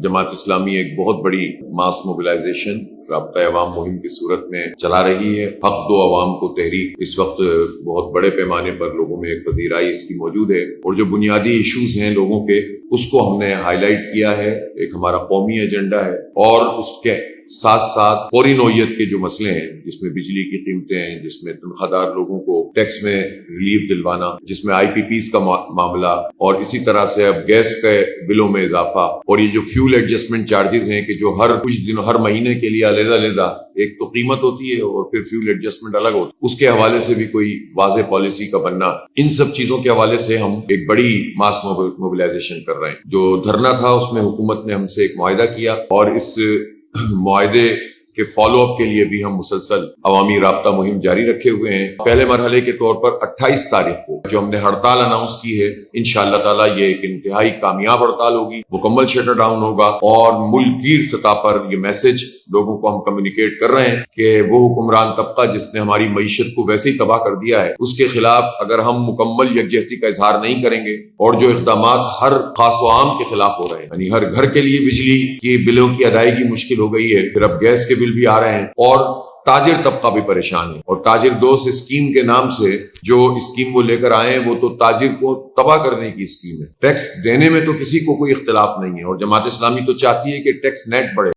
جماعت اسلامی ایک بہت بڑی ماس موبلائزیشن رابطہ عوام مہم کی صورت میں چلا رہی ہے۔ حق دو عوام کو تحریک اس وقت بہت بڑے پیمانے پر لوگوں میں ایک پذیرائی اس کی موجود ہے، اور جو بنیادی ایشوز ہیں لوگوں کے اس کو ہم نے ہائی لائٹ کیا ہے۔ ایک ہمارا قومی ایجنڈا ہے، اور اس کے ساتھ ساتھ فوری نوعیت کے جو مسئلے ہیں، جس میں بجلی کی قیمتیں ہیں، جس میں تنخواہ دار لوگوں کو ٹیکس میں ریلیف دلوانا، جس میں IPPs کا معاملہ، اور اسی طرح سے اب گیس کے بلوں میں اضافہ، اور یہ جو فیول ایڈجسٹمنٹ چارجز ہیں کہ جو ہر کچھ دنوں ہر مہینے کے لیے علیحدہ ایک تو قیمت ہوتی ہے اور پھر فیول ایڈجسٹمنٹ الگ ہوتی ہے، اس کے حوالے سے بھی کوئی واضح پالیسی کا بننا، ان سب چیزوں کے حوالے سے ہم ایک بڑی ماس موبلائزیشن کر رہے ہیں۔ جو دھرنا تھا اس میں حکومت نے ہم سے ایک معاہدہ کیا، اور اس معاہدے کے فالو اپ کے لیے بھی ہم مسلسل عوامی رابطہ مہم جاری رکھے ہوئے ہیں۔ پہلے مرحلے کے طور پر 28 تاریخ کو جو ہم نے ہڑتال اناؤنس کی ہے، انشاءاللہ تعالی یہ ایک انتہائی کامیاب ہڑتال ہوگی، مکمل شٹر ڈاؤن ہوگا، اور ملک گیر سطح پر یہ میسج لوگوں کو ہم کمیونیکیٹ کر رہے ہیں کہ وہ حکمران طبقہ جس نے ہماری معیشت کو ویسے ہی تباہ کر دیا ہے، اس کے خلاف اگر ہم مکمل یکجہتی کا اظہار نہیں کریں گے، اور جو اقدامات ہر خاص و عام کے خلاف ہو رہے ہیں، یعنی ہر گھر کے لیے بجلی کی بلوں کی ادائیگی مشکل ہو گئی ہے، پھر اب گیس کے بل بھی آ رہے ہیں، اور تاجر طبقہ بھی پریشان ہے، اور تاجر دوست اسکیم کے نام سے جو اسکیم وہ لے کر آئے ہیں وہ تو تاجر کو تباہ کرنے کی اسکیم ہے۔ ٹیکس دینے میں تو کسی کو کوئی اختلاف نہیں ہے، اور جماعت اسلامی تو چاہتی ہے کہ ٹیکس نیٹ بڑھے۔